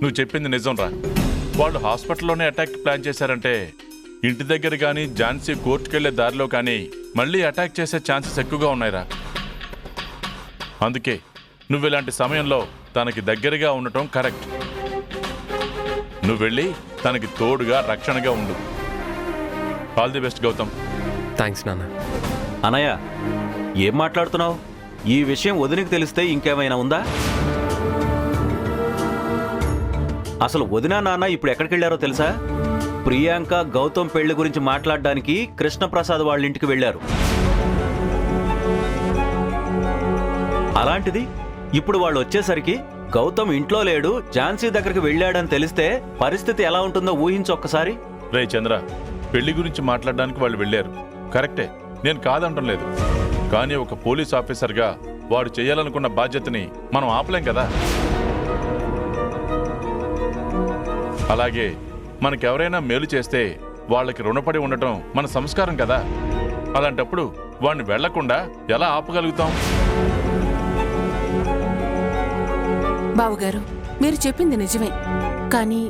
నువ్వు చెప్పింది నిజం రా. వాళ్ళు హాస్పిటల్లోనే అటాక్ ప్లాన్ చేశారంటే ఇంటి దగ్గర కానీ ఝాన్సీ కోర్టుకెళ్లే దారిలో కానీ మళ్ళీ అటాక్ చేసే ఛాన్సెస్ ఎక్కువగా ఉన్నాయిరా. అందుకే నువ్వు ఇలాంటి సమయంలో తనకి దగ్గరగా ఉండటం కరెక్ట్. నువ్వు వెళ్ళి తనకి తోడుగా రక్షణగా ఉండు. All the best Gautam. Thanks నాన్న. అనయ్య, ఏం మాట్లాడుతున్నావు? ఈ విషయం వదినకి తెలిస్తే ఇంకేమైనా ఉందా? అసలు వదినా నాన్న ఇప్పుడు ఎక్కడికి వెళ్ళారో తెలుసా? ప్రియాంక గౌతమ్ పెళ్లి గురించి మాట్లాడడానికి కృష్ణప్రసాద్ వాళ్ళ ఇంటికి వెళ్ళారు. అలాంటిది ఇప్పుడు వాళ్ళు వచ్చేసరికి గౌతమ్ ఇంట్లో లేడు, ఝాన్సీ దగ్గరికి వెళ్ళాడని తెలిస్తే పరిస్థితి ఎలా ఉంటుందో ఊహించు ఒక్కసారి. రే చంద్ర, పెళ్లి గురించి మాట్లాడడానికి వాళ్ళు వెళ్ళారు కరెక్టే, నేను కాదంటం లేదు. కానీ ఒక పోలీస్ ఆఫీసర్గా వాడు చేయాలనుకున్న బాధ్యతని మనం ఆపలేం కదా. అలాగే మనకెవరైనా మేలు చేస్తే వాళ్ళకి రుణపడి ఉండటం మన సంస్కారం కదా. అలాంటప్పుడు వాడిని వెళ్లకుండా ఎలా ఆపగలుగుతాం? బావగారు, మీరు చెప్పింది నిజమే. కానీ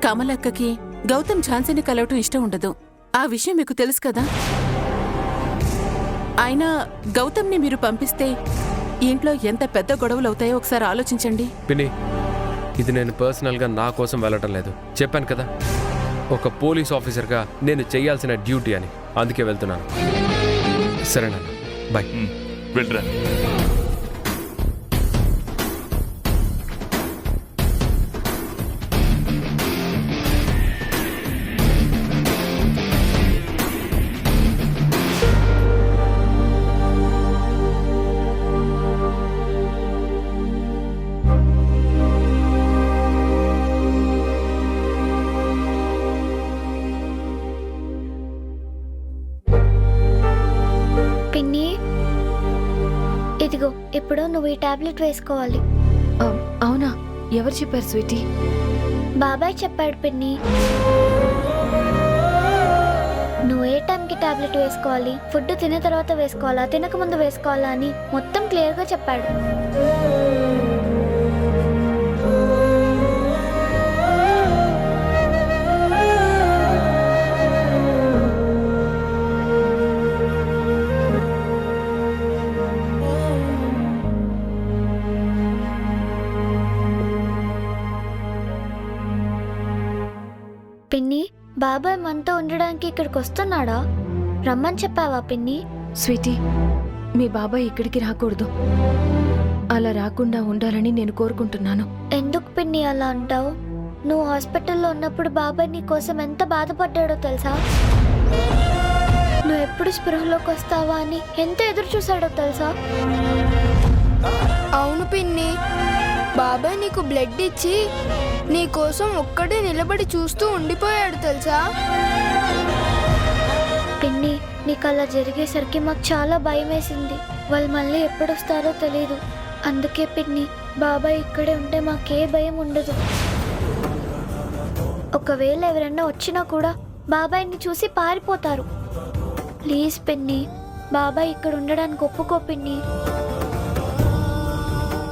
కమలక్కకి గౌతమ్ ఝాన్సీని కలవటం ఇష్టం ఉండదు. ఆ విషయం మీకు తెలుసు కదా. అయినా గౌతమ్ని మీరు పంపిస్తే ఇంట్లో ఎంత పెద్ద గొడవలు అవుతాయో ఒకసారి ఆలోచించండి. పిన్ని, ఇది నేను పర్సనల్గా నా కోసం వెళ్ళటం లేదు. చెప్పాను కదా, ఒక పోలీస్ ఆఫీసర్గా నేను చేయాల్సిన డ్యూటీ అని. అందుకే వెళ్తున్నాను. సరేనా, బాయ్. వెళ్ళరా. ఇదిగో, ఇప్పుడు నువ్వు ఈ టాబ్లెట్ వేసుకోవాలి. అవునా? ఎవరు చెప్పారు స్వీటీ? బాబాయ్ చెప్పాడు పిన్ని. నువ్వు ఏ టైంకి టాబ్లెట్ వేసుకోవాలి, ఫుడ్ తిన్న తర్వాత వేసుకోవాలా, తినక ముందు వేసుకోవాలా అని మొత్తం క్లియర్గా చెప్పాడు. పిన్ని, బాబాయ్ మనతో ఉండడానికి ఇక్కడికి వస్తున్నాడా? రమ్మని చెప్పావా పిన్ని? స్వీటీ, మీ బాబాయ్ ఇక్కడికి రాకూడదు. అలా రాకుండా ఉండాలని నేను కోరుకుంటున్నాను. ఎందుకు పిన్ని అలా అంటావు? నువ్వు హాస్పిటల్లో ఉన్నప్పుడు బాబాయ్ నీ కోసం ఎంత బాధపడ్డాడో తెలుసా? నువ్వు ఎప్పుడు స్పృహలోకి వస్తావా అని ఎంత ఎదురు చూశాడో తెలుసా? అవును పిన్ని, బాబాయ్ నీకు బ్లడ్ ఇచ్చి నీ కోసం ఒక్కడే నిలబడి చూస్తూ ఉండిపోయాడు తెలుసా? పిన్ని, నీకు అలా జరిగేసరికి మాకు చాలా భయం వేసింది. వాళ్ళు మళ్ళీ ఎప్పుడొస్తారో తెలీదు. అందుకే పిన్ని, బాబాయ్ ఇక్కడే ఉంటే మాకే భయం ఉండదు. ఒకవేళ ఎవరైనా వచ్చినా కూడా బాబాయ్ని చూసి పారిపోతారు. ప్లీజ్ పిన్ని, బాబాయ్ ఇక్కడ ఉండడానికి ఒప్పుకో పిన్ని.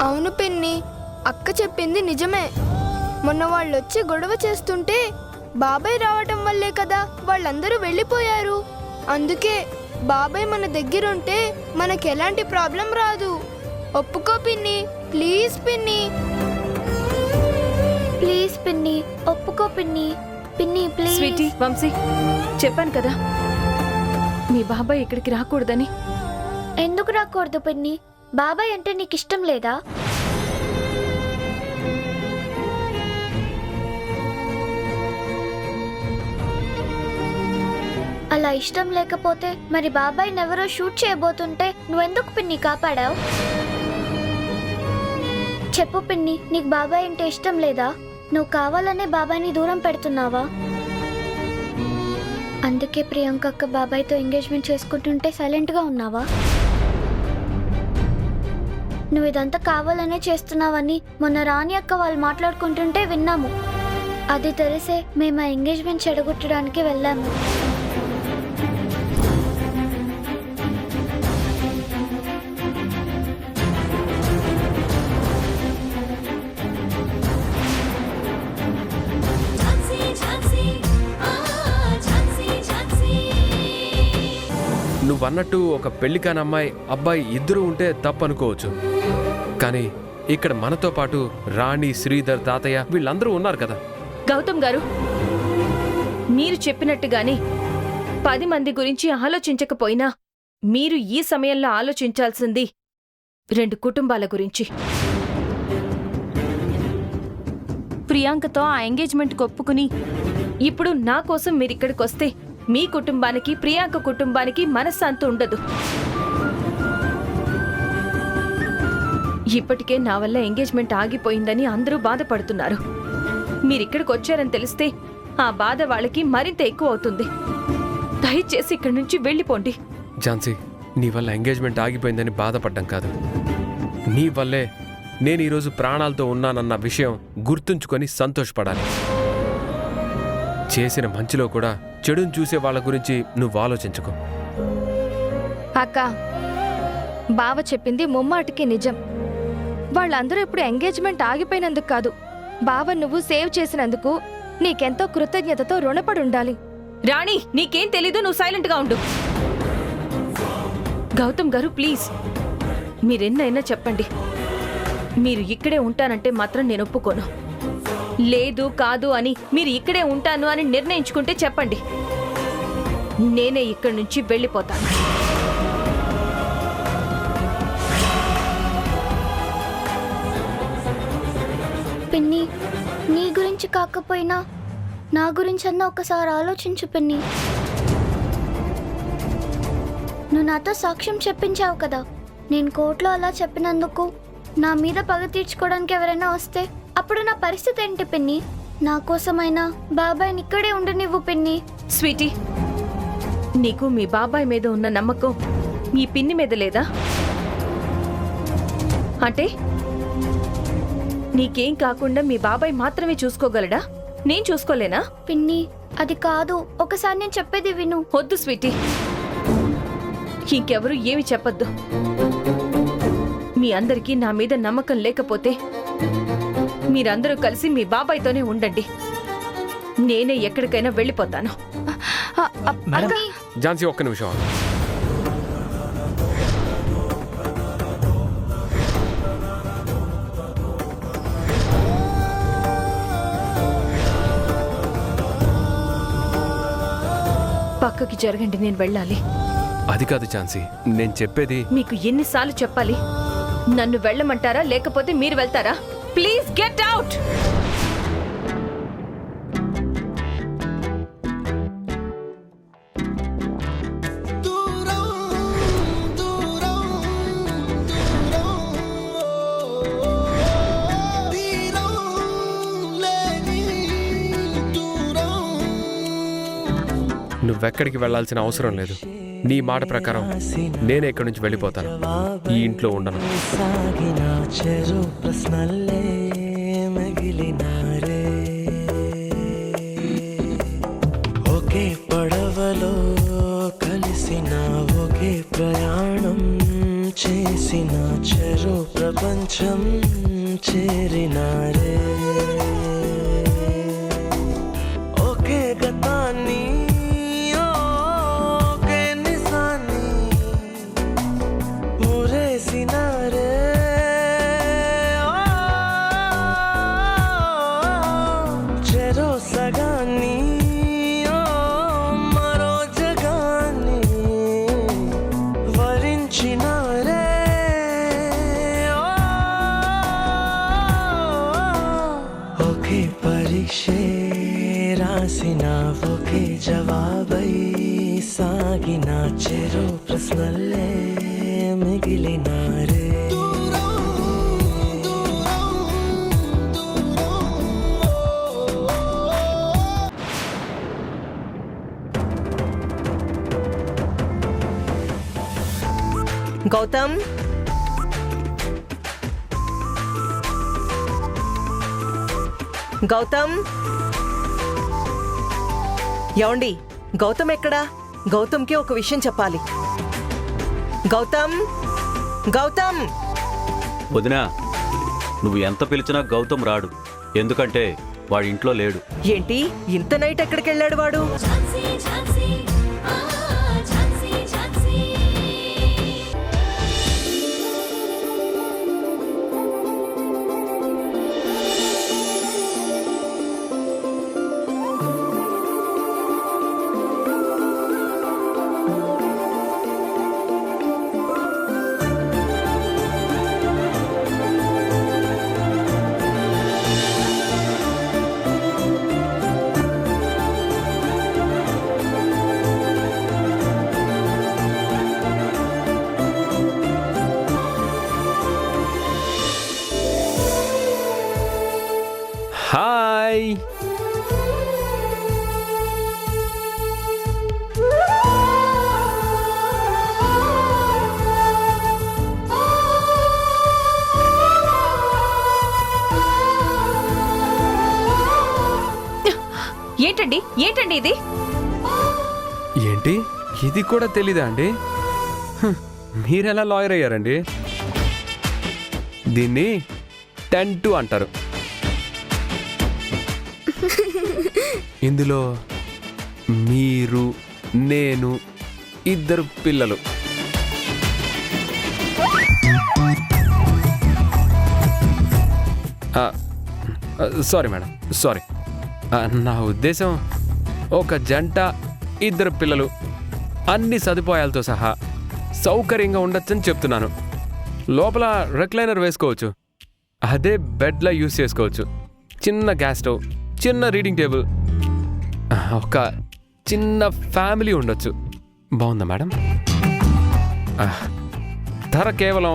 అవును పిన్ని, అక్క చెప్పింది నిజమే. మొన్న వాళ్ళు వచ్చి గొడవ చేస్తుంటే బాబాయ్ రావటం వల్లే కదా వాళ్ళందరూ వెళ్ళిపోయారు. అందుకే బాబాయ్ మన దగ్గరుంటే మనకి ఎలాంటి ప్రాబ్లం రాదు. ఒప్పుకో పిన్ని, ప్లీజ్ పిన్ని. ప్లీజ్ పిన్ని, ఒప్పుకో పిన్ని. పిన్ని ప్లీజ్. స్వీటీ, వంశీ, చెప్పాను కదా మీ బాబాయ్ ఇక్కడికి రాకూడదని. ఎందుకు రాకూడదు పిన్ని? బాబాయ్ అంటే నీకు ఇష్టం లేదా? అలా ఇష్టం లేకపోతే మరి బాబాయ్ని ఎవరో షూట్ చేయబోతుంటే నువ్వెందుకు పిన్ని కాపాడావు? చెప్పు పిన్ని, నీకు బాబాయ్ అంటే ఇష్టం లేదా? నువ్వు కావాలనే బాబాయ్ని దూరం పెడుతున్నావా? అందుకే ప్రియాంక అక్క బాబాయ్తో ఎంగేజ్మెంట్ చేసుకుంటుంటే సైలెంట్గా ఉన్నావా? నువ్వు ఇదంతా కావాలనే చేస్తున్నావని మొన్న రాణి అక్క వాళ్ళు మాట్లాడుకుంటుంటే విన్నాము. అది తెలిసే మేము ఆ ఎంగేజ్మెంట్ చెడగొట్టడానికి వెళ్ళాము. నువ్వన్నట్టు ఒక పెళ్లి కాని అమ్మాయి అబ్బాయి ఇద్దరు ఉంటే తప్పు అనుకోవచ్చు. కానీ ఇక్కడ మనతో పాటు రాణి, శ్రీధర్, తాతయ్య వీళ్ళందరూ ఉన్నారు కదా. గౌతమ్ గారు, మీరు చెప్పినట్టుగానే 10 మంది గురించి ఆలోచించకపోయినా మీరు ఈ సమయంలో ఆలోచించాల్సింది 2 కుటుంబాల గురించి. ప్రియాంకతో ఆ ఎంగేజ్మెంట్కి ఒప్పుకుని ఇప్పుడు నా కోసం మీరిక్కడికొస్తే మీ కుటుంబానికి, ప్రియాంక కుటుంబానికి మనశ్శాంతి ఉండదు. ఇప్పటికే నా వల్ల ఎంగేజ్మెంట్ ఆగిపోయిందని అందరూ బాధపడుతున్నారు. మీరిక్కడికి వచ్చారని తెలిస్తే ఆ బాధ వాళ్ళకి మరింత ఎక్కువ అవుతుంది. దయచేసి ఇక్కడి నుంచి వెళ్ళిపోండి. ఝాన్సీ, నీ వల్ల ఎంగేజ్మెంట్ ఆగిపోయిందని బాధపడ్డం కాదు, నీ వల్లే నేను ఈరోజు ప్రాణాలతో ఉన్నానన్న విషయం గుర్తుంచుకొని సంతోషపడాలి. చేసిన మంచిలో కూడా చెడుని చూసే వాళ్ళ గురించి నువ్వు ఆలోచించుకో. అక్క, బావ చెప్పింది ముమ్మాటికి నిజం. వాళ్ళందరూ ఇప్పుడు ఎంగేజ్మెంట్ ఆగిపోయినందుకు కాదు, బావ నువ్వు సేవ్ చేసినందుకు నీకెంతో కృతజ్ఞతతో రుణపడి ఉండాలి. రాణి, నీకేం తెలీదు, నువ్వు సైలెంట్గా ఉండు. గౌతమ్ గారు, ప్లీజ్ మీరెన్నైనా చెప్పండి. మీరు ఇక్కడే ఉంటానంటే మాత్రం నేను ఒప్పుకోను. లేదు కాదు అని మీరు ఇక్కడే ఉంటాను అని నిర్ణయించుకుంటే చెప్పండి, నేనే ఇక్కడి నుంచి వెళ్ళిపోతాను. పిన్ని, నీ గురించి కాకపోయినా నా గురించి అన్న ఒకసారి ఆలోచించు పిన్ని. నువ్వు నాతో సాక్ష్యం చెప్పించావు కదా, నేను కోర్టులో అలా చెప్పినందుకు నా మీద పగ తీర్చుకోవడానికి ఎవరైనా వస్తే అప్పుడు నా పరిస్థితి ఏంటి పిన్ని? నా కోసమైనా బాబాయ్ని ఇక్కడే ఉండనివ్వు పిన్ని. స్వీటీ, నీకు మీ బాబాయ్ మీద ఉన్న నమ్మకం మీ పిన్ని మీద లేదా? అంటే నీకేం కాకుండా మీ బాబాయ్ మాత్రమే చూసుకోగలడా? నేను చూసుకోలేనా? పిన్ని, అది కాదు, ఒకసారి నేను చెప్పేది విను. వద్దు స్వీటీ, ఇంకెవరు ఏమి చెప్పొద్దు. మీ అందరికీ నా మీద నమ్మకం లేకపోతే మీరందరూ కలిసి మీ బాబాయ్తోనే ఉండండి. నేనే ఎక్కడికైనా వెళ్ళిపోతాను. ఝాన్సీ, ఒక్క నిమిషం. పక్కకి జరగండి, నేను వెళ్ళాలి. అది కాదు ఝాన్సీ, నేను చెప్పేది. మీకు ఎన్నిసార్లు చెప్పాలి? నన్ను వెళ్ళమంటారా లేకపోతే మీరు వెళ్తారా? Please get out. నువ్వెక్కడికి వెళ్లాల్సిన అవసరం లేదు. నీ మాట ప్రకారం నేనే ఇక్కడి నుంచి వెళ్ళిపోతాను. ఈ ఇంట్లో ఉండను. ఒకే పడవలో కలిసిన ఒకే ప్రయాణం చేసిన చెరు ప్రపంచం చేరినారే. ఒకే గతాన్ని రాసిన ఒకే జవాబై సాగిన చెరు ప్రశ్నలే మిగిలినారే. గౌతమ్, గౌతమ్, ఏమండి? గౌతమ్ ఎక్కడా? గౌతమ్కి ఒక విషయం చెప్పాలి. గౌతమ్, గౌతమ్. వదినా, నువ్వు ఎంత పిలిచినా గౌతమ్ రాడు. ఎందుకంటే వాడి ఇంట్లో లేడు. ఏంటి, ఇంత నైట్ ఎక్కడికి వెళ్ళాడు వాడు? ఏంటండి ఏంటండి ఇది? ఏంటి ఇది కూడా తెలీదా అండి? మీరెలా లాయర్ అయ్యారండి? దీన్ని టెంటు అంటారు. ఇందులో మీరు, నేను, 2 పిల్లలు. Sorry madam, sorry. నా ఉద్దేశం ఒక జంట, 2 పిల్లలు, అన్ని సదుపాయాలతో సహా సౌకర్యంగా ఉండొచ్చని చెప్తున్నాను. లోపల రెక్లైనర్ వేసుకోవచ్చు, అదే బెడ్లా యూస్ చేసుకోవచ్చు. చిన్న గ్యాస్ స్టవ్, చిన్న రీడింగ్ టేబుల్, ఒక చిన్న ఫ్యామిలీ ఉండొచ్చు. బాగుందా మేడం? ధర కేవలం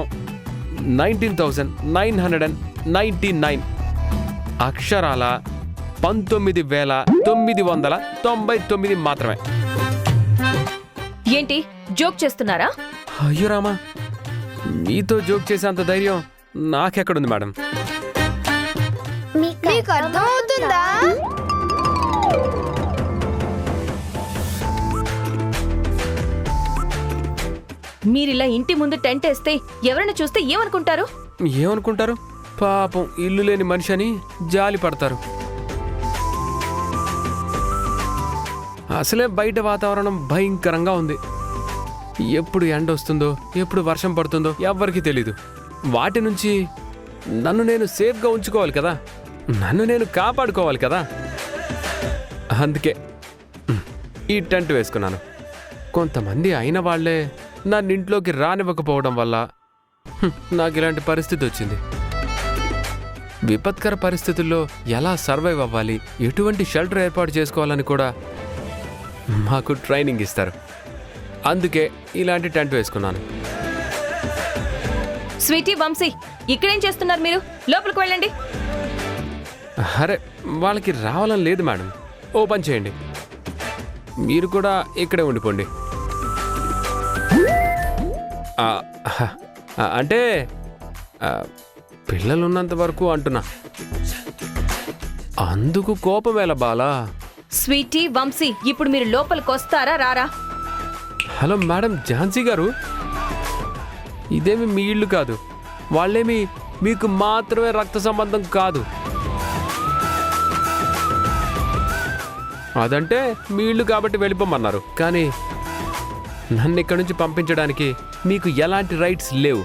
19,999 అక్షరాల 19,999 మాత్రమే. ఏంటి జోక్ చేస్తున్నారా? అయ్యో రామా, మీతో జోక్ చేసేంత ధైర్యం నాకెక్కడుంది మేడం? మీకు అర్థమవుతుందా? మీరిలా ఇంటి ముందు టెంట్ వేస్తే ఎవరైనా చూస్తే ఏమనుకుంటారు? ఏమనుకుంటారు? పాపం ఇల్లు లేని మనిషి అని జాలి పడతారు. అసలే బయట వాతావరణం భయంకరంగా ఉంది. ఎప్పుడు ఎండ వస్తుందో, ఎప్పుడు వర్షం పడుతుందో ఎవ్వరికీ తెలీదు. వాటి నుంచి నన్ను నేను సేఫ్గా ఉంచుకోవాలి కదా, నన్ను నేను కాపాడుకోవాలి కదా. అందుకే ఈ టెంట్ వేసుకున్నాను. కొంతమంది అయిన వాళ్లే నన్ను ఇంట్లోకి రానివ్వకపోవడం వల్ల నాకు ఇలాంటి పరిస్థితి వచ్చింది. విపత్కర పరిస్థితుల్లో ఎలా సర్వైవ్ అవ్వాలి, ఎటువంటి షెల్టర్ ఏర్పాటు చేసుకోవాలని కూడా మాకు ట్రైనింగ్ ఇస్తారు. అందుకే ఇలాంటి టెంట్ వేసుకున్నాను. స్వీటీ, వంశీ, ఇక్కడేం చేస్తున్నారు మీరు? లోపలికి వెళ్ళండి. అరే, వాళ్ళకి రావాలని లేదు మేడం. ఓపెన్ చేయండి. మీరు కూడా ఇక్కడే ఉండిపోండి. అంటే పిల్లలున్నంత వరకు అంటున్నా. అందుకు కోపం ఎలా బాలా? స్వీటీ, వంశీ, ఇప్పుడు మీరు లోపలికి వస్తారా రారా? హలో మేడం ఝాన్సీ గారు, ఇదేమి మీ ఇల్లు కాదు. వాళ్ళేమి మీకు మాత్రమే రక్త సంబంధం కాదు. అదంటే మీ ఇల్లు కాబట్టి వెళ్ళిపోమన్నారు, కానీ నన్ను ఇక్కడి నుంచి పంపించడానికి మీకు ఎలాంటి రైట్స్ లేవు.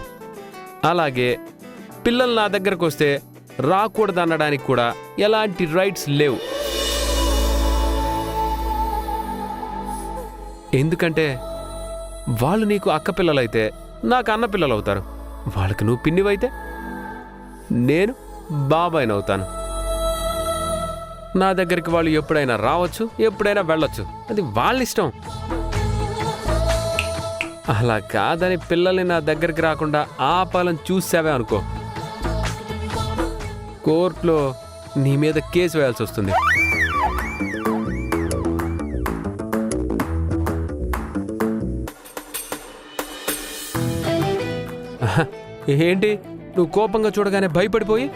అలాగే పిల్లలు నా దగ్గరకు వస్తే రాకూడదనడానికి కూడా ఎలాంటి రైట్స్ లేవు. ఎందుకంటే వాళ్ళు నీకు అక్క పిల్లలైతే నాకు అన్న పిల్లలు అవుతారు. వాళ్ళకి నువ్వు పిన్నివైతే నేను బాబాయినవుతాను. నా దగ్గరికి వాళ్ళు ఎప్పుడైనా రావచ్చు, ఎప్పుడైనా వెళ్ళొచ్చు. అది వాళ్ళ ఇష్టం. అలా కాదని పిల్లల్ని నా దగ్గరికి రాకుండా ఆపాలని చూసావే అనుకో, కోర్టులో నీ మీద కేసు వేయాల్సి వస్తుంది. ఏంటి నువ్వు కోపంగా చూడగానే భయపడిపోయి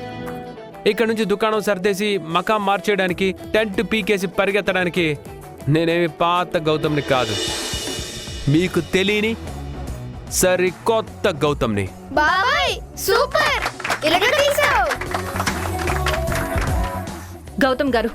ఇక్కడ నుంచి దుకాణం సర్దేసి మకాం మార్చేయడానికి, టెంట్ పీకేసి పరిగెత్తడానికి నేనేమి పాత గౌతమ్ని కాదు. మీకు తెలియని సరికొత్త గౌతమ్ని. బాబాయ్ సూపర్, ఇలాగ తీసావు. గౌతమ్ గారు,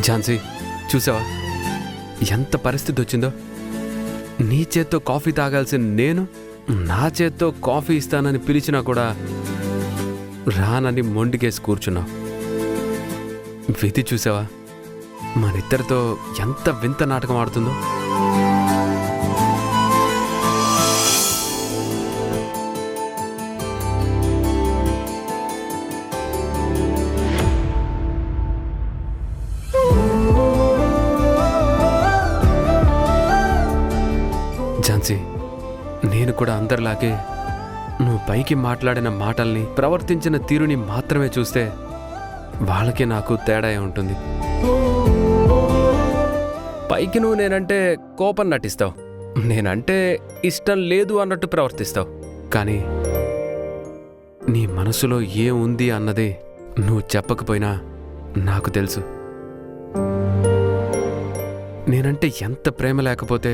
ఝాన్సీ, చూసావా ఎంత పరిస్థితి వచ్చిందో? నీ చేత్తో కాఫీ తాగాల్సిన నేను నా చేత్తో కాఫీ ఇస్తానని పిలిచినా కూడా రానని మొండికేసి కూర్చున్నావు. విధి చూసావా మనిద్దరితో ఎంత వింత నాటకం ఆడుతుందో? ఝాన్సీ, నేను కూడా అందరిలాగే నువ్వు పైకి మాట్లాడిన మాటల్ని, ప్రవర్తించిన తీరుని మాత్రమే చూస్తే వాళ్ళకి నాకు తేడా ఉంటుంది. పైకి నువ్వు నేనంటే కోపం నటిస్తావు, నేనంటే ఇష్టం లేదు అన్నట్టు ప్రవర్తిస్తావు. కానీ నీ మనసులో ఏముంది అన్నది నువ్వు చెప్పకపోయినా నాకు తెలుసు. నేనంటే ఎంత ప్రేమ లేకపోతే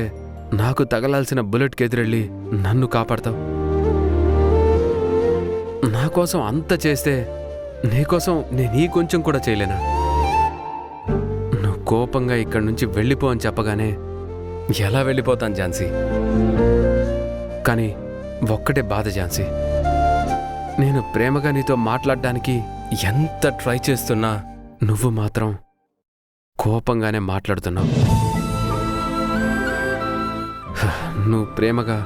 నాకు తగలాల్సిన బుల్లెట్కి ఎదురెళ్ళి నన్ను కాపాడతావు. నా కోసం అంత చేస్తే నీకోసం నేను ఈ కొంచెం కూడా చేయలేనా? నువ్వు కోపంగా ఇక్కడి నుంచి వెళ్ళిపో అని చెప్పగానే ఎలా వెళ్ళిపోతాను ఝాన్సీ? కానీ ఒక్కటే బాధ ఝాన్సీ, నేను ప్రేమగా నీతో మాట్లాడడానికి ఎంత ట్రై చేస్తున్నా నువ్వు మాత్రం కోపంగానే మాట్లాడుతున్నావు. నువ్వు ప్రేమగా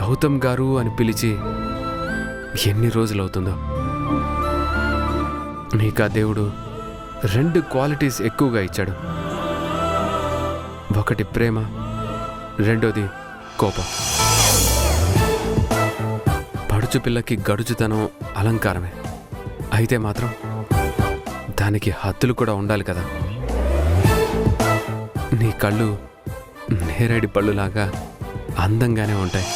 గౌతమ్ గారు అని పిలిచి ఎన్ని రోజులవుతుందో. నీకా దేవుడు 2 క్వాలిటీస్ ఎక్కువగా ఇచ్చాడు. ఒకటి ప్రేమ, రెండోది కోపం. పడుచు పిల్లకి గడుచుతనం అలంకారమే, అయితే మాత్రం దానికి హద్దులు కూడా ఉండాలి కదా. నీ కళ్ళు నేరేడి పళ్ళులాగా అందంగానే ఉంటాయి.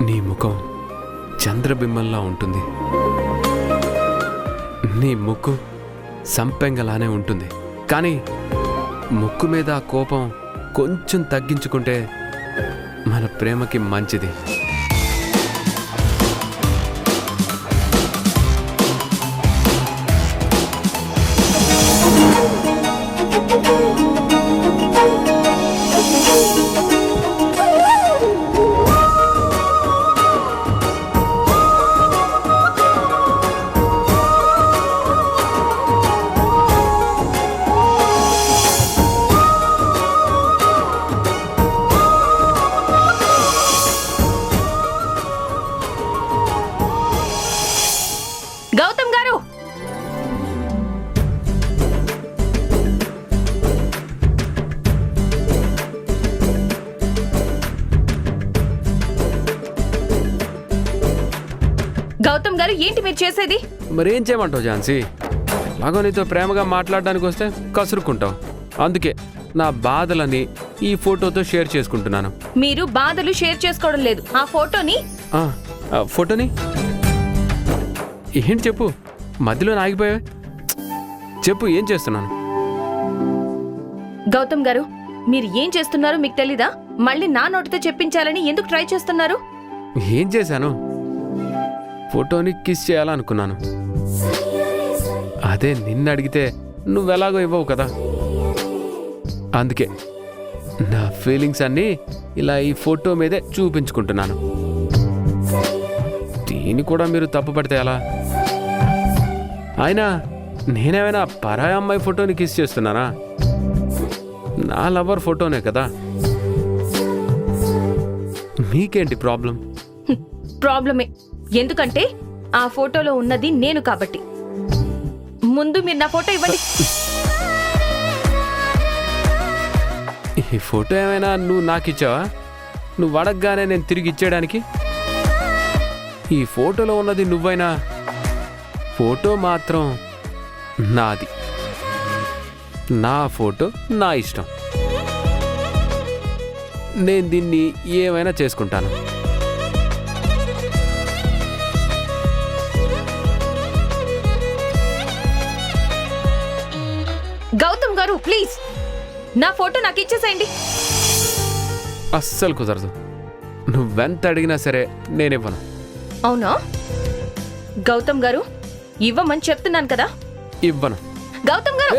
నీ ముఖం చంద్రబింబంలా ఉంటుంది. నీ ముక్కు సంపెంగలానే ఉంటుంది. కానీ ముక్కు మీద ఆ కోపం కొంచెం తగ్గించుకుంటే మన ప్రేమకి మంచిది. గౌతమ్ గారు, గౌతమ్ గారు, ఏంటి మీరు చేసేది? మరేం చేయమంటావు ఝాన్సీ? ఎలాగో నీతో ప్రేమగా మాట్లాడడానికి వస్తే కసురుకుంటావు. అందుకే నా బాధలని ఈ ఫోటోతో షేర్ చేసుకుంటున్నాను. మీరు బాధలు షేర్ చేసుకోవడం లేదు, ఆ ఫోటోని. ఫోటోని ఏంటి చెప్పు, మధ్యలో ఆగిపోయావే. చెప్పు, ఏం చేస్తున్నాను? గౌతమ్ గారు, మీరు ఏం చేస్తున్నారో మీకు తెలీదా? మళ్ళీ నా నోటితో చెప్పించాలని ఎందుకు ట్రై చేస్తున్నారు? ఏం చేశాను? ఫోటోని కిస్ చేయాలనుకున్నాను. అదే నిన్ను అడిగితే నువ్వెలాగో ఇవ్వవు కదా. అందుకే నా ఫీలింగ్స్ అన్నీ ఇలా ఈ ఫోటో మీదే చూపించుకుంటున్నాను. దీన్ని కూడా మీరు తప్పుపడితే ఎలా? అయినా నేనేమైనా పరాయి అమ్మాయి ఫోటోని కిస్ చేస్తున్నానా? నా లవర్ ఫోటోనే కదా. మీకేంటి ప్రాబ్లం? ప్రాబ్లమే, ఎందుకంటే ఆ ఫోటోలో ఉన్నది నేను కాబట్టి. ముందు మీరు నా ఫోటో ఇవ్వండి. ఈ ఫోటో ఏమైనా నువ్వు నాకు ఇచ్చావా? నువ్వు అడగగానే నేను తిరిగి ఇచ్చేయడానికి? ఈ ఫోటోలో ఉన్నది నువ్వైనా ఫోటో మాత్రం నాది. నా ఫోటో నా ఇష్టం. నేను దీన్ని ఏమైనా చేసుకుంటాను. గౌతమ్ గారు, ప్లీజ్ నా ఫోటో నాకు ఇచ్చేసేయండి. అస్సలు కుదరదు. నువ్వెంత అడిగినా సరే నేనివ్వను. అవునా? గౌతమ్ గారు, ఇవ్వమని చెప్తున్నాను కదా. ఇవ్వను. గౌతమ్ గారు,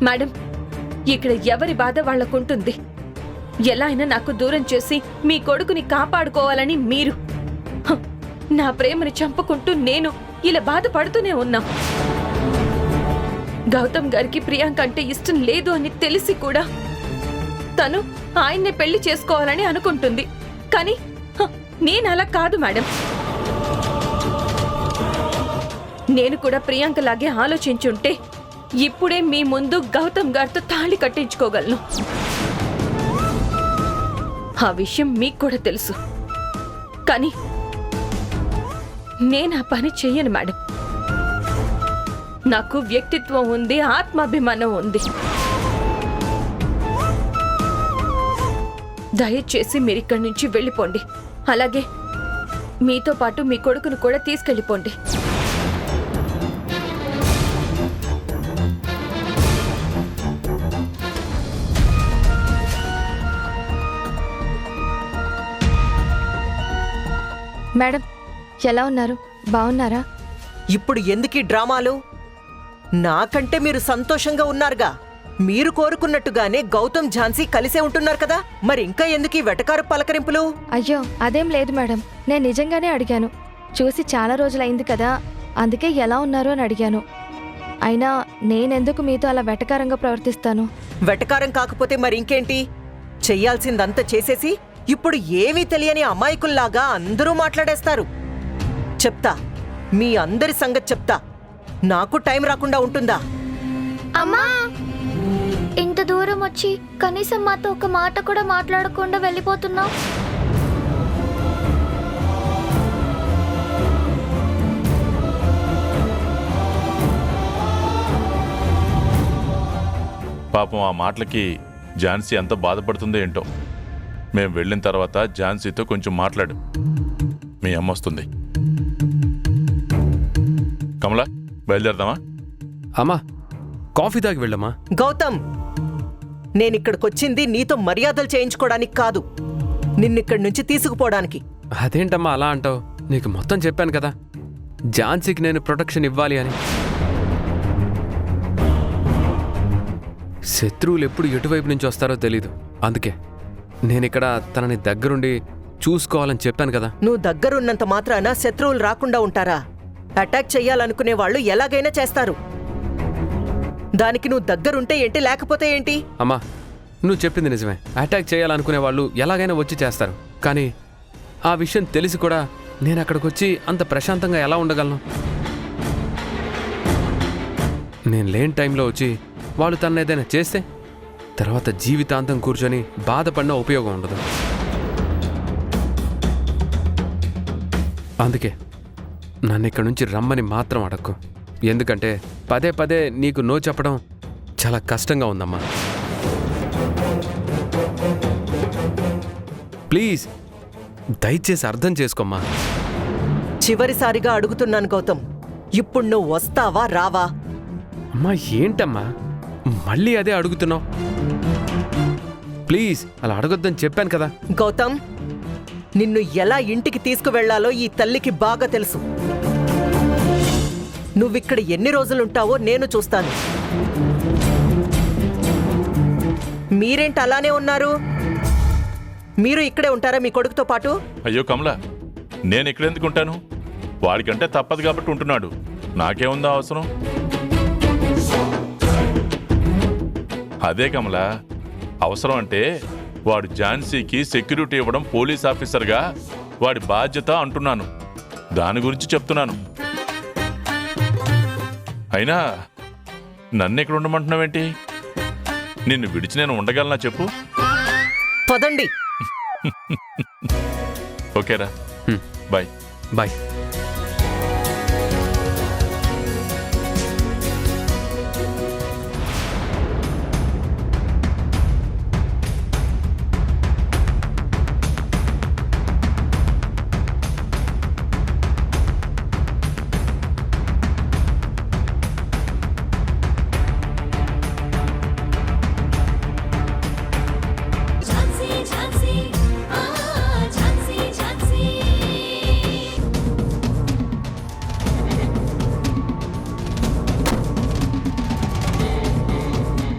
మేడం, ఇక్కడ ఎవరి బాధ వాళ్లకుంటుంది. ఎలా అయినా నాకు దూరం చేసి మీ కొడుకుని కాపాడుకోవాలని మీరు, నా ప్రేమని చంపుకుంటూ నేను ఇలా బాధపడుతూనే ఉన్నా. గౌతమ్ గారికి ప్రియాంక అంటే ఇష్టం లేదు అని తెలిసి కూడా తను ఆయన్నే పెళ్లి చేసుకోవాలని అనుకుంటుంది. కానీ నేను అలా కాదు మేడం. నేను కూడా ప్రియాంక లాగే ఆలోచించుంటే ఇప్పుడే మీ ముందు గౌతమ్ గారితో తాళి కట్టించుకోగలను. ఆ విషయం మీకు కూడా తెలుసు. కానీ నేను ఆ పని చెయ్యను మేడం. నాకు వ్యక్తిత్వం ఉంది, ఆత్మాభిమానం ఉంది. దయచేసి మీరు ఇక్కడి నుంచి వెళ్ళిపోండి. అలాగే మీతో పాటు మీ కొడుకును కూడా తీసుకెళ్ళిపోండి. మేడం, ఎలా ఉన్నారు? బాగున్నారా? ఇప్పుడు ఎందుకీ డ్రామాలు? నాకంటే మీరు సంతోషంగా ఉన్నారుగా. మీరు కోరుకున్నట్టుగానే గౌతమ్ ఝాన్సీ కలిసే ఉంటున్నారు కదా, మరి ఇంకా ఎందుకీ వెటకారు పలకరింపులు? అయ్యో, అదేం లేదు మేడం. నేను నిజంగానే అడిగాను. చూసి చాలా రోజులైంది కదా, అందుకే ఎలా ఉన్నారు అని అడిగాను. అయినా నేనెందుకు మీతో అలా వెటకారంగా ప్రవర్తిస్తాను? వెటకారం కాకపోతే మరి ఇంకేంటి? చెయ్యాల్సిందంతా చేసేసి ఇప్పుడు ఏమీ తెలియని అమాయకుల్లాగా అందరూ మాట్లాడేస్తారు. చెప్తా, మీ అందరి సంగతి చెప్తా. నాకు టైం రాకుండా ఉంటుందా? అమ్మా, ఇంత దూరం వచ్చి కనీసం మాతో ఒక మాట కూడా మాట్లాడకుండా వెళ్ళిపోతున్నావు. పాపం ఆ మాటలకి ఝాన్సీ ఎంత బాధపడుతుందో ఏంటో. మేం వెళ్ళిన తర్వాత ఝాన్సీతో కొంచెం మాట్లాడు. మీ అమ్మ వస్తుంది. కమలా, బయలుదేరదామా? అమ్మా, కాఫీ తాగి వెళ్ళమ్మా. గౌతమ్, నేనిక్కడికొచ్చింది నీతో మర్యాదలు చేయించుకోవడానికి కాదు, నిన్నిక్కడి నుంచి తీసుకుపోవడానికి. అదేంటమ్మా అలా అంటావు? నీకు మొత్తం చెప్పాను కదా, ఝాన్సీకి నేను ప్రొటెక్షన్ ఇవ్వాలి అని. శత్రువులు ఎప్పుడు ఎటువైపు నుంచి వస్తారో తెలీదు. అందుకే నేనిక్కడ తనని దగ్గరుండి చూసుకోవాలని చెప్పాను కదా. నువ్వు దగ్గరున్నంత మాత్రాన శత్రువులు రాకుండా ఉంటారా? అటాక్ చెయ్యాలనుకునే వాళ్ళు ఎలాగైనా చేస్తారు. దానికి నువ్వు దగ్గరుంటే ఏంటి, లేకపోతే ఏంటి? అమ్మా, నువ్వు చెప్పింది నిజమే. అటాక్ చేయాలనుకునే వాళ్ళు ఎలాగైనా వచ్చి చేస్తారు. కానీ ఆ విషయం తెలిసి కూడా నేను అక్కడికి వచ్చి అంత ప్రశాంతంగా ఎలా ఉండగలను? నేను లేని టైంలో వచ్చి వాళ్ళు తన ఏదైనా చేస్తే తర్వాత జీవితాంతం కూర్చొని బాధపడినా ఉపయోగం ఉండదు. అందుకే నన్ను ఇక్కడి నుంచి రమ్మని మాత్రం అడక్కు. ఎందుకంటే పదే పదే నీకు నో చెప్పడం చాలా కష్టంగా ఉందమ్మా. ప్లీజ్ దయచేసి అర్థం చేసుకోమ్మా. చివరిసారిగా అడుగుతున్నాను గౌతమ్, ఇప్పుడు నువ్వు వస్తావా రావా? అమ్మా, ఏంటమ్మా మళ్ళీ అదే అడుగుతున్నావు? ప్లీజ్ అలా అడగొద్దని చెప్పాను కదా. గౌతమ్, నిన్ను ఎలా ఇంటికి తీసుకువెళ్లాలో ఈ తల్లికి బాగా తెలుసు. నువ్విక్కడ ఎన్ని రోజులుంటావో నేను చూస్తాను. మీరేంటి అలానే ఉన్నారు? మీరు ఇక్కడే ఉంటారా మీ కొడుకుతో పాటు? అయ్యో కమలా, నేను ఇక్కడెందుకు ఉంటాను? వాడికంటే తప్పదు కాబట్టి ఉంటున్నాడు. నాకేముందా అవసరం? అదే కమలా, అవసరం అంటే వాడు ఝాన్సీకి సెక్యూరిటీ ఇవ్వడం పోలీస్ ఆఫీసర్గా వాడి బాధ్యత అంటున్నాను. దాని గురించి చెప్తున్నాను. అయినా నన్ను ఇక్కడ ఉండమంటున్నావేంటి? నిన్ను విడిచి నేను ఉండగలనా చెప్పు? పదండి. ఓకేరా, బాయ్. బాయ్.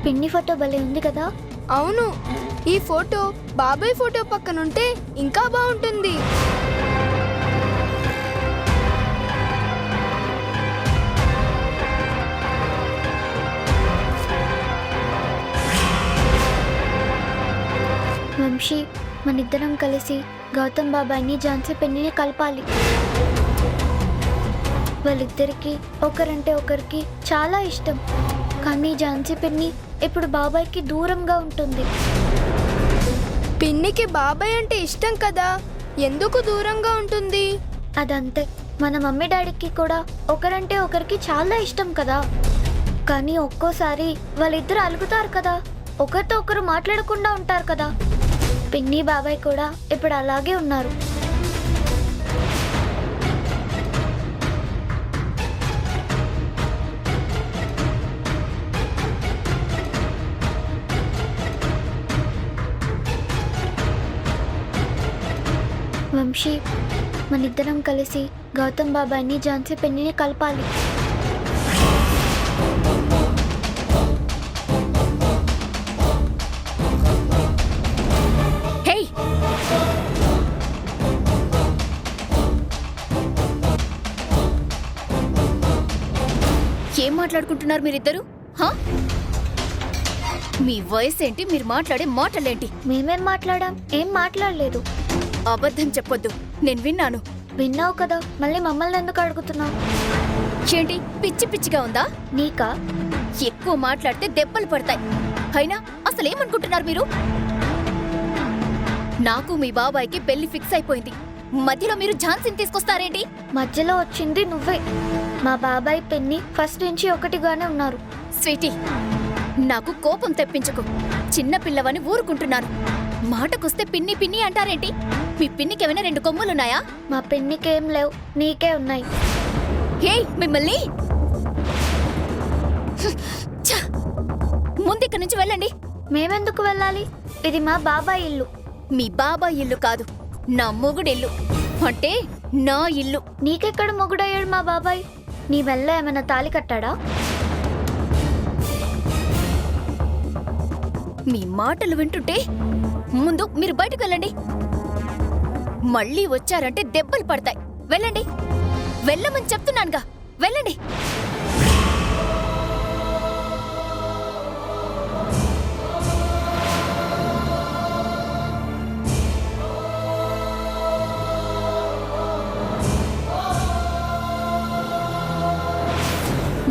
పిన్ని ఫోటో భలే ఉంది కదా. అవును, ఈ ఫోటో బాబాయ్ ఫోటో పక్కనుంటే ఇంకా బాగుంటుంది. వంశీ, మనిద్దరం కలిసి గౌతమ్ బాబాయ్ని ఝాన్సీ పిన్నిని కలపాలి. వాళ్ళిద్దరికి ఒకరంటే ఒకరికి చాలా ఇష్టం. కానీ ఝాన్సీ పిన్ని ఇప్పుడు బాబాయ్కి దూరంగా ఉంటుంది. పిన్నికి బాబాయ్ అంటే ఇష్టం కదా, ఎందుకు దూరంగా ఉంటుంది? అదంతే. మన మమ్మీ డాడీకి కూడా ఒకరంటే ఒకరికి చాలా ఇష్టం కదా. కానీ ఒక్కోసారి వాళ్ళిద్దరు అలుగుతారు కదా, ఒకరితో ఒకరు మాట్లాడకుండా ఉంటారు కదా. పిన్ని బాబాయ్ కూడా ఇప్పుడు అలాగే ఉన్నారు. వంశీ, మనిద్దరం కలిసి గౌతమ్ బాబాయ్ని ఝాన్సీ పిన్నిని కలపాలి. హేయ్, ఏం మాట్లాడుకుంటున్నారు మీరిద్దరు? హా? మీ వయసు ఏంటి? మీరు మాట్లాడే మాటలేంటి? మేమేం మాట్లాడాం? ఏం మాట్లాడలేదు. అబద్ధం చెప్పొద్దు, నేను విన్నాను. విన్నావు కదా, మళ్ళీ మమ్మల్ని ఎందుకు అడుగుతున్నావు? ఏంటి పిచ్చి పిచ్చిగా ఉందా? నీకా? ఎక్కువ మాట్లాడితే దెబ్బలు పడతాయి. అయినా అసలేమనుకుంటున్నారు మీరు? నాకు మీ బాబాయ్కి పెళ్లి ఫిక్స్ అయిపోయింది. మధ్యలో మీరు ఝాన్సీని తీసుకొస్తారేంటి? మధ్యలో వచ్చింది నువ్వే. మా బాబాయ్ పిన్ని ఫస్ట్ నుంచి ఒకటిగానే ఉన్నారు. స్వీటీ, నాకు కోపం తెప్పించకు. చిన్న పిల్లవని ఊరుకుంటున్నాను. మాటకొస్తే పిన్ని పిన్ని అంటారేంటి? మీ పిన్నికి ఏమైనా 2 కొమ్ములున్నాయా? మా పిన్నికేం లేవు, నీకే ఉన్నాయి. హేయ్, మిమ్మల్ని! ఛ! ముందిక్కడి నుంచి వెళ్ళండి. మేమెందుకు వెళ్ళాలి? ఇది మా బాబాయ్ ఇల్లు. మీ బాబాయ్ ఇల్లు కాదు, నా మొగుడిల్లు. అంటే నా ఇల్లు. నీకెక్కడ మొగుడయ్యాడు మా బాబాయ్? నీ మెల్ల ఏమైనా తాళి కట్టాడా? మీ మాటలు వింటుంటే ముందు మీరు బయటకు వెళ్ళండి. మళ్ళీ వచ్చారంటే దెబ్బలు పడతాయి. వెళ్ళండి, వెళ్ళమని చెప్తున్నానుగా, వెళ్ళండి.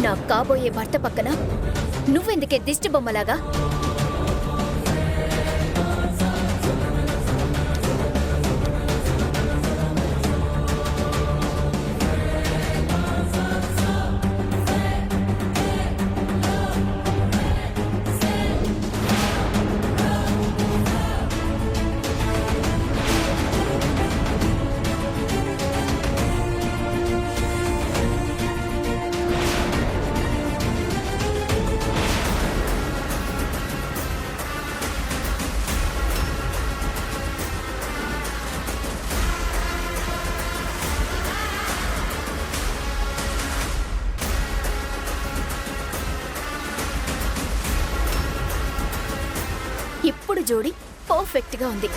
నా కాబోయే భర్త పక్కన నువ్వెందుకే దిష్టి బొమ్మలాగా? ఇప్పుడు జోడి పర్ఫెక్ట్ గా ఉంది.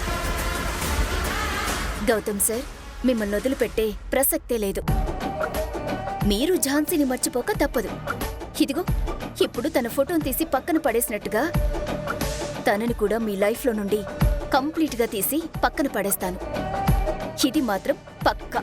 గౌతమ్ సార్, మిమ్మల్ని వదిలిపెట్టే ప్రసక్తే లేదు. మీరు ఝాన్సీని మర్చిపోక తప్పదు. ఇదిగో, ఇప్పుడు తన ఫోటోను తీసి పక్కన పడేసినట్టుగా తనని కూడా మీ లైఫ్లో నుండి కంప్లీట్ గా తీసి పక్కన పడేస్తాను. ఇది మాత్రం పక్కా.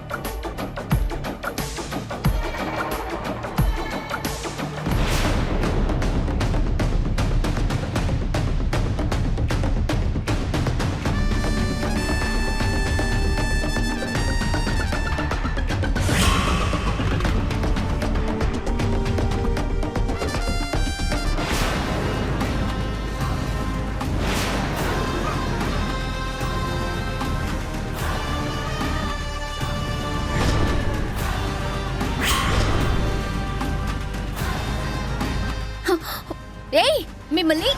ఏయ్, మిమ్మల్ని!